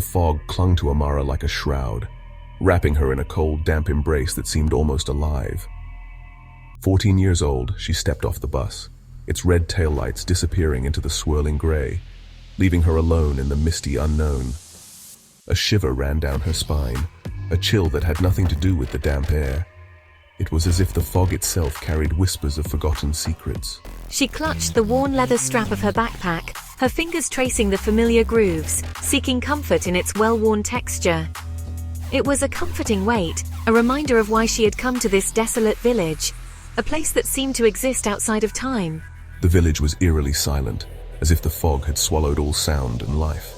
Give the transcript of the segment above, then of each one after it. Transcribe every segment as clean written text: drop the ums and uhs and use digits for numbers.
fog clung to Amara like a shroud, wrapping her in a cold, damp embrace that seemed almost alive. 14 years old, she stepped off the bus, its red taillights disappearing into the swirling gray, leaving her alone in the misty unknown. A shiver ran down her spine, a chill that had nothing to do with the damp air. It was as if the fog itself carried whispers of forgotten secrets. She clutched the worn leather strap of her backpack, her fingers tracing the familiar grooves, seeking comfort in its well-worn texture. It was a comforting weight, a reminder of why she had come to this desolate village, a place that seemed to exist outside of time. The village was eerily silent, as if the fog had swallowed all sound and life.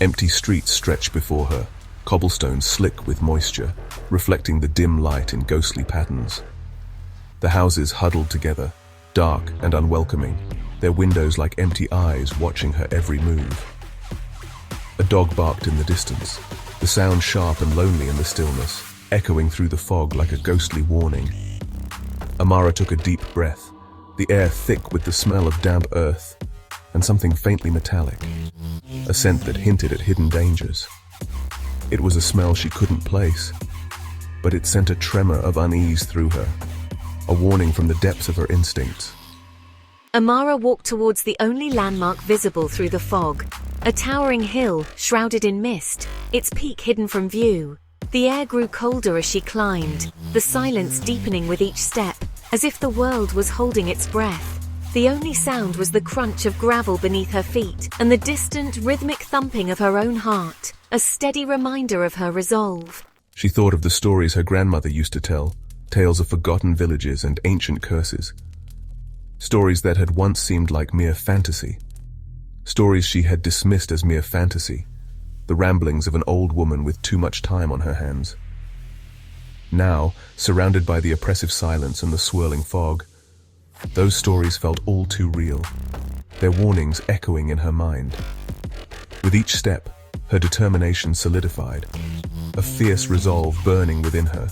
Empty streets stretched before her, cobblestones slick with moisture, reflecting the dim light in ghostly patterns. The houses huddled together, dark and unwelcoming, their windows like empty eyes watching her every move. A dog barked in the distance, the sound sharp and lonely in the stillness, echoing through the fog like a ghostly warning. Amara took a deep breath, the air thick with the smell of damp earth, and something faintly metallic, a scent that hinted at hidden dangers. It was a smell she couldn't place, but it sent a tremor of unease through her, a warning from the depths of her instincts. Amara walked towards the only landmark visible through the fog, a towering hill shrouded in mist, its peak hidden from view. The air grew colder as she climbed, the silence deepening with each step, as if the world was holding its breath. The only sound was the crunch of gravel beneath her feet and the distant, rhythmic thumping of her own heart, a steady reminder of her resolve. She thought of the stories her grandmother used to tell, tales of forgotten villages and ancient curses. Stories that had once seemed like mere fantasy. Stories she had dismissed as mere fantasy, the ramblings of an old woman with too much time on her hands. Now, surrounded by the oppressive silence and the swirling fog, those stories felt all too real, their warnings echoing in her mind. With each step, her determination solidified, a fierce resolve burning within her.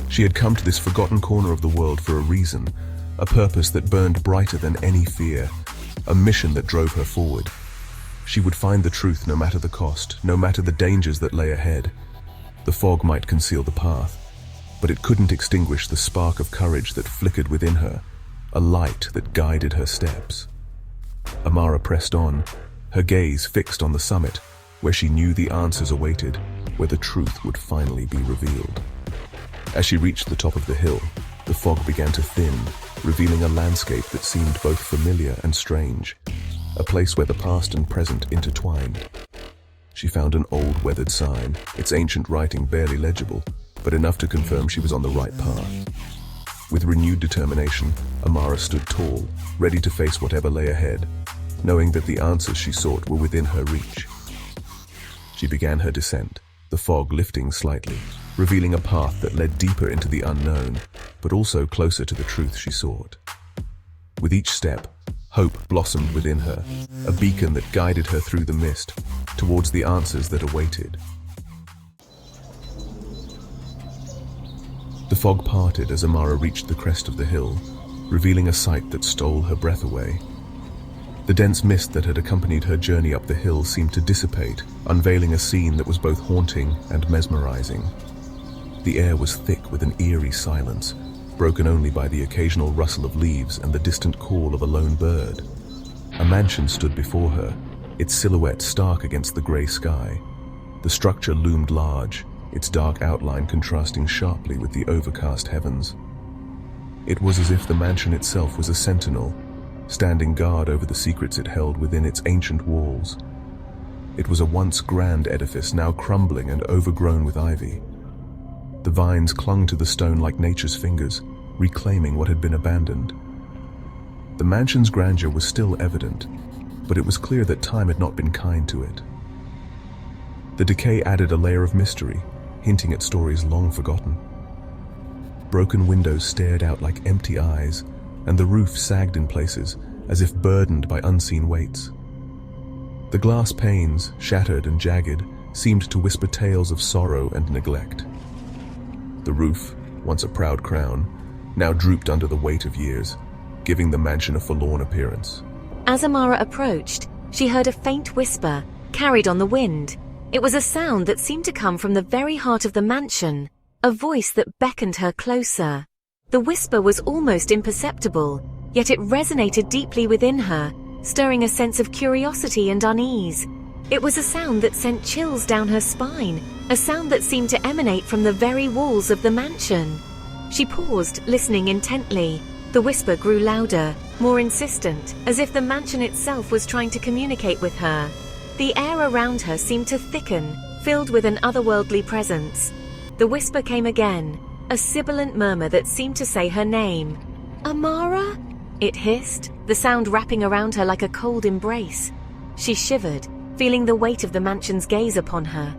She had come to this forgotten corner of the world for a reason, a purpose that burned brighter than any fear, a mission that drove her forward. She would find the truth no matter the cost, no matter the dangers that lay ahead. The fog might conceal the path, but it couldn't extinguish the spark of courage that flickered within her, a light that guided her steps. Amara pressed on, her gaze fixed on the summit, where she knew the answers awaited, where the truth would finally be revealed. As she reached the top of the hill, the fog began to thin, revealing a landscape that seemed both familiar and strange, a place where the past and present intertwined. She found an old weathered sign, its ancient writing barely legible, but enough to confirm she was on the right path. With renewed determination, Amara stood tall, ready to face whatever lay ahead, knowing that the answers she sought were within her reach. She began her descent, the fog lifting slightly, revealing a path that led deeper into the unknown, but also closer to the truth she sought. With each step, hope blossomed within her, a beacon that guided her through the mist, towards the answers that awaited. The fog parted as Amara reached the crest of the hill, revealing a sight that stole her breath away. The dense mist that had accompanied her journey up the hill seemed to dissipate, unveiling a scene that was both haunting and mesmerizing. The air was thick with an eerie silence, broken only by the occasional rustle of leaves and the distant call of a lone bird. A mansion stood before her, its silhouette stark against the gray sky. The structure loomed large, its dark outline contrasting sharply with the overcast heavens. It was as if the mansion itself was a sentinel, standing guard over the secrets it held within its ancient walls. It was a once grand edifice, now crumbling and overgrown with ivy. The vines clung to the stone like nature's fingers, reclaiming what had been abandoned. The mansion's grandeur was still evident, but it was clear that time had not been kind to it. The decay added a layer of mystery, hinting at stories long forgotten. Broken windows stared out like empty eyes, and the roof sagged in places, as if burdened by unseen weights. The glass panes, shattered and jagged, seemed to whisper tales of sorrow and neglect. The roof, once a proud crown, now drooped under the weight of years, giving the mansion a forlorn appearance. As Amara approached, she heard a faint whisper, carried on the wind. It was a sound that seemed to come from the very heart of the mansion, a voice that beckoned her closer. The whisper was almost imperceptible, yet it resonated deeply within her, stirring a sense of curiosity and unease. It was a sound that sent chills down her spine, a sound that seemed to emanate from the very walls of the mansion. She paused, listening intently. The whisper grew louder, more insistent, as if the mansion itself was trying to communicate with her. The air around her seemed to thicken, filled with an otherworldly presence. The whisper came again, a sibilant murmur that seemed to say her name. "Amara?" It hissed, the sound wrapping around her like a cold embrace. She shivered, feeling the weight of the mansion's gaze upon her.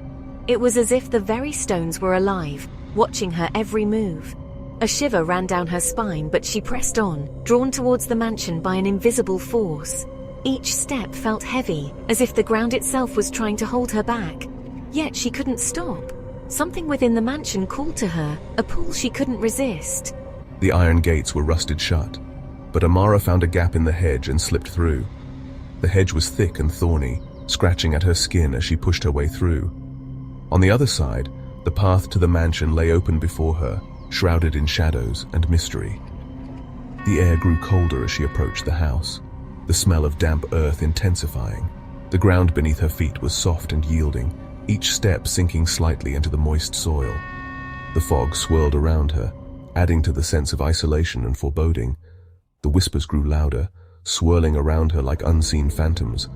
It was as if the very stones were alive, watching her every move. A shiver ran down her spine, but she pressed on, drawn towards the mansion by an invisible force. Each step felt heavy, as if the ground itself was trying to hold her back. Yet she couldn't stop. Something within the mansion called to her, a pull she couldn't resist. The iron gates were rusted shut, but Amara found a gap in the hedge and slipped through. The hedge was thick and thorny, scratching at her skin as she pushed her way through. On the other side, the path to the mansion lay open before her, shrouded in shadows and mystery. The air grew colder as she approached the house, the smell of damp earth intensifying. The ground beneath her feet was soft and yielding, each step sinking slightly into the moist soil. The fog swirled around her, adding to the sense of isolation and foreboding. The whispers grew louder, swirling around her like unseen phantoms.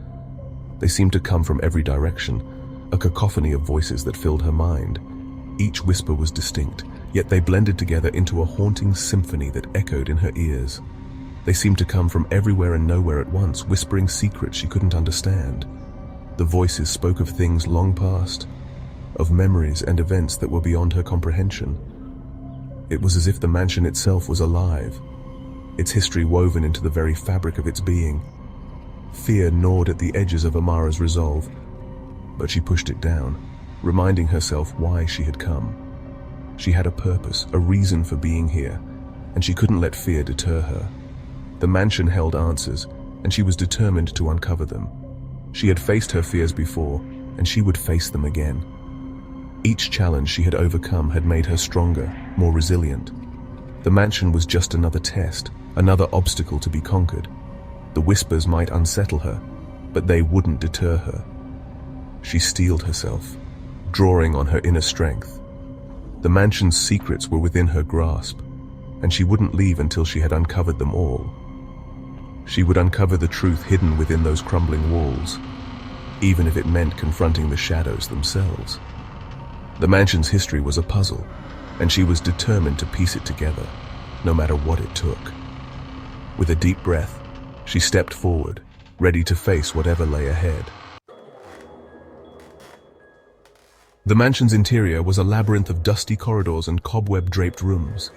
They seemed to come from every direction, a cacophony of voices that filled her mind. Each whisper was distinct, yet they blended together into a haunting symphony that echoed in her ears. They seemed to come from everywhere and nowhere at once, whispering secrets she couldn't understand. The voices spoke of things long past, of memories and events that were beyond her comprehension. It was as if the mansion itself was alive, its history woven into the very fabric of its being. Fear gnawed at the edges of Amara's resolve, but she pushed it down, reminding herself why she had come. She had a purpose, a reason for being here, and she couldn't let fear deter her. The mansion held answers, and she was determined to uncover them. She had faced her fears before, and she would face them again. Each challenge she had overcome had made her stronger, more resilient. The mansion was just another test, another obstacle to be conquered. The whispers might unsettle her, but they wouldn't deter her. She steeled herself, drawing on her inner strength. The mansion's secrets were within her grasp, and she wouldn't leave until she had uncovered them all. She would uncover the truth hidden within those crumbling walls, even if it meant confronting the shadows themselves. The mansion's history was a puzzle, and she was determined to piece it together, no matter what it took. With a deep breath, she stepped forward, ready to face whatever lay ahead. The mansion's interior was a labyrinth of dusty corridors and cobweb-draped rooms.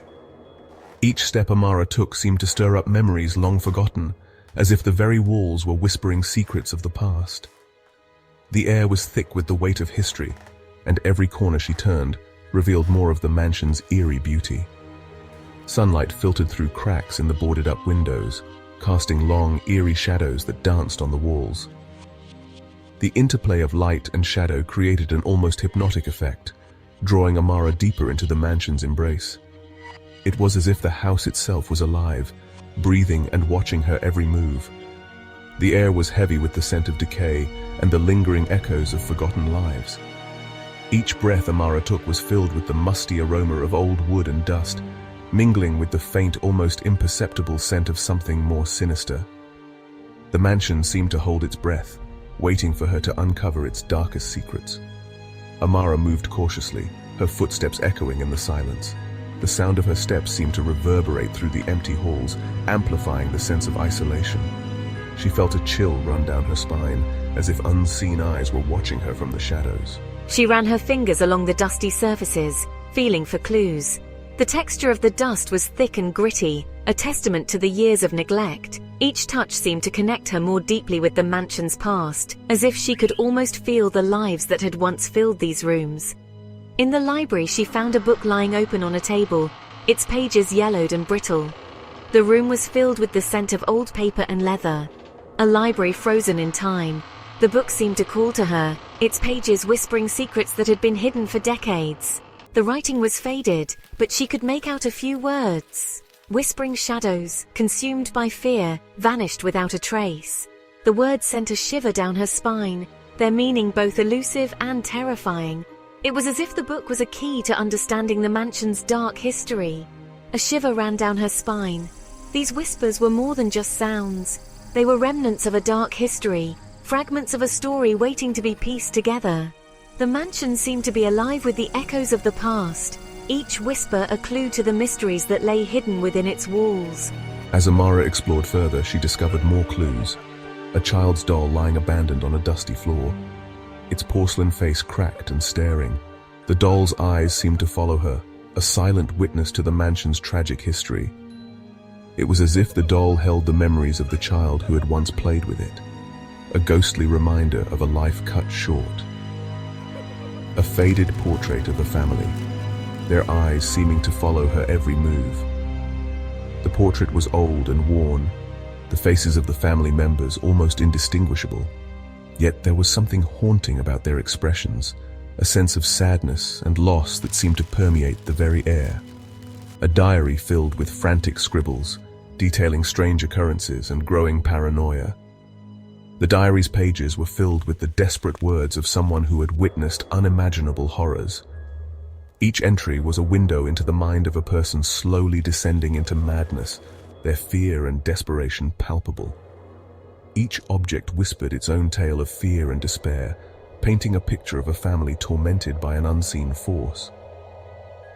Each step Amara took seemed to stir up memories long forgotten, as if the very walls were whispering secrets of the past. The air was thick with the weight of history, and every corner she turned revealed more of the mansion's eerie beauty. Sunlight filtered through cracks in the boarded-up windows, casting long, eerie shadows that danced on the walls. The interplay of light and shadow created an almost hypnotic effect, drawing Amara deeper into the mansion's embrace. It was as if the house itself was alive, breathing and watching her every move. The air was heavy with the scent of decay and the lingering echoes of forgotten lives. Each breath Amara took was filled with the musty aroma of old wood and dust, mingling with the faint, almost imperceptible scent of something more sinister. The mansion seemed to hold its breath, waiting for her to uncover its darkest secrets. Amara moved cautiously, her footsteps echoing in the silence. The sound of her steps seemed to reverberate through the empty halls, amplifying the sense of isolation. She felt a chill run down her spine, as if unseen eyes were watching her from the shadows. She ran her fingers along the dusty surfaces, feeling for clues. The texture of the dust was thick and gritty, a testament to the years of neglect. Each touch seemed to connect her more deeply with the mansion's past, as if she could almost feel the lives that had once filled these rooms. In the library, she found a book lying open on a table, its pages yellowed and brittle. The room was filled with the scent of old paper and leather. A library frozen in time, The book seemed to call to her, its pages whispering secrets that had been hidden for decades. The writing was faded, but she could make out a few words. Whispering shadows, consumed by fear, vanished without a trace. The words sent a shiver down her spine, their meaning both elusive and terrifying. It was as if the book was a key to understanding the mansion's dark history. A shiver ran down her spine. These whispers were more than just sounds. They were remnants of a dark history, fragments of a story waiting to be pieced together. The mansion seemed to be alive with the echoes of the past, each whisper a clue to the mysteries that lay hidden within its walls. As Amara explored further, she discovered more clues. A child's doll lying abandoned on a dusty floor, its porcelain face cracked and staring. The doll's eyes seemed to follow her, a silent witness to the mansion's tragic history. It was as if the doll held the memories of the child who had once played with it, a ghostly reminder of a life cut short. A faded portrait of the family, their eyes seeming to follow her every move. The portrait was old and worn, the faces of the family members almost indistinguishable. Yet there was something haunting about their expressions, a sense of sadness and loss that seemed to permeate the very air. A diary filled with frantic scribbles, detailing strange occurrences and growing paranoia. The diary's pages were filled with the desperate words of someone who had witnessed unimaginable horrors. Each entry was a window into the mind of a person slowly descending into madness, their fear and desperation palpable. Each object whispered its own tale of fear and despair, painting a picture of a family tormented by an unseen force.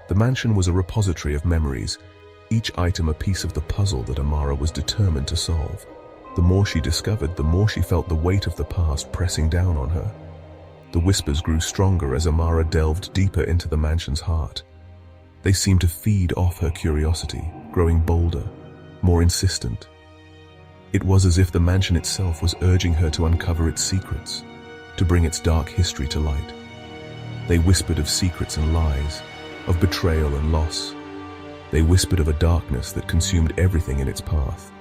The mansion was a repository of memories, each item a piece of the puzzle that Amara was determined to solve. The more she discovered, the more she felt the weight of the past pressing down on her. The whispers grew stronger as Amara delved deeper into the mansion's heart. They seemed to feed off her curiosity, growing bolder, more insistent. It was as if the mansion itself was urging her to uncover its secrets, to bring its dark history to light. They whispered of secrets and lies, of betrayal and loss. They whispered of a darkness that consumed everything in its path.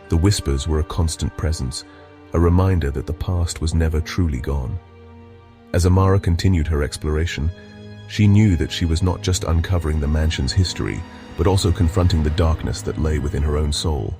The whispers were a constant presence, a reminder that the past was never truly gone. As Amara continued her exploration, she knew that she was not just uncovering the mansion's history, but also confronting the darkness that lay within her own soul.